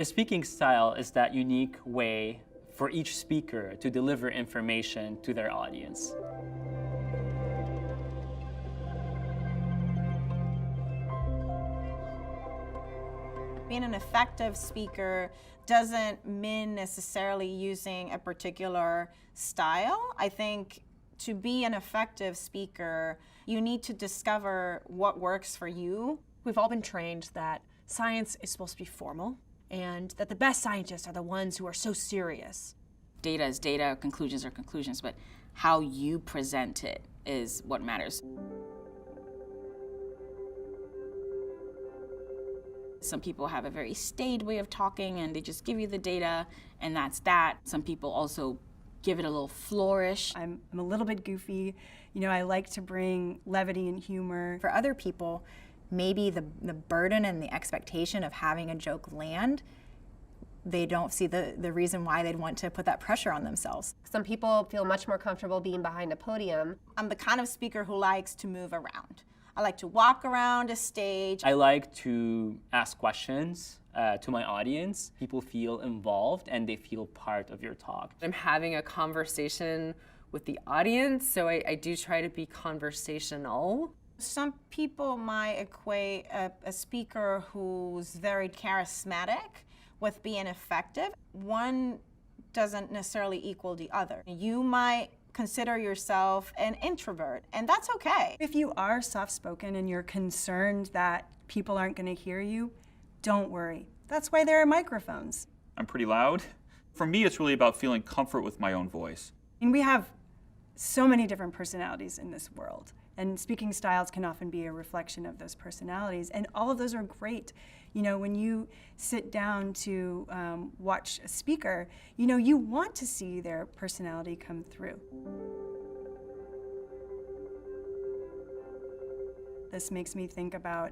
A speaking style is that unique way for each speaker to deliver information to their audience. Being an effective speaker doesn't mean necessarily using a particular style. I think to be an effective speaker, you need to discover what works for you. We've all been trained that science is supposed to be formal and that the best scientists are the ones who are so serious. Data is data, conclusions are conclusions, but how you present it is what matters. Some people have a very staid way of talking and they just give you the data and that's that. Some people also give it a little flourish. I'm a little bit goofy. You know, I like to bring levity and humor. For other people, maybe the burden and the expectation of having a joke land, they don't see the reason why they'd want to put that pressure on themselves. Some people feel much more comfortable being behind a podium. I'm the kind of speaker who likes to move around. I like to walk around a stage. I like to ask questions to my audience. People feel involved and they feel part of your talk. I'm having a conversation with the audience, so I do try to be conversational. Some people might equate a speaker who's very charismatic with being effective. One doesn't necessarily equal the other. You might consider yourself an introvert, and that's okay. If you are soft-spoken and you're concerned that people aren't going to hear you, don't worry. That's why there are microphones. I'm pretty loud. For me, it's really about feeling comfort with my own voice. And we have so many different personalities in this world, and speaking styles can often be a reflection of those personalities, and all of those are great. You know, when you sit down to watch a speaker, you know, you want to see their personality come through. This makes me think about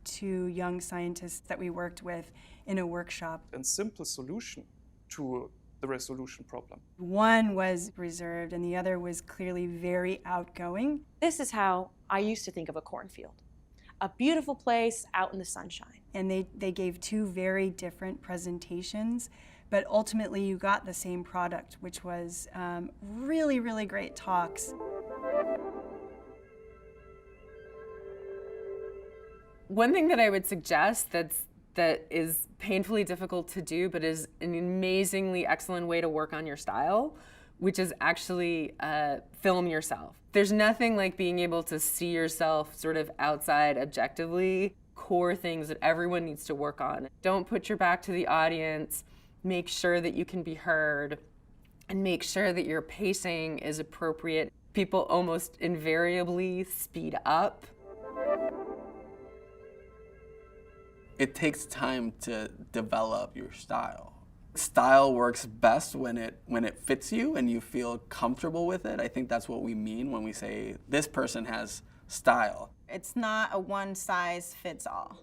two young scientists that we worked with in a workshop. A simple solution to the resolution problem. One was reserved and the other was clearly very outgoing. This is how I used to think of a cornfield. A beautiful place out in the sunshine. And they gave two very different presentations, but ultimately you got the same product, which was really, really great talks. One thing that I would suggest that is painfully difficult to do, but is an amazingly excellent way to work on your style, which is actually film yourself. There's nothing like being able to see yourself sort of outside objectively. Core things that everyone needs to work on. Don't put your back to the audience. Make sure that you can be heard, and make sure that your pacing is appropriate. People almost invariably speed up. It takes time to develop your style. Style works best when it fits you and you feel comfortable with it. I think that's what we mean when we say this person has style. It's not a one-size-fits-all.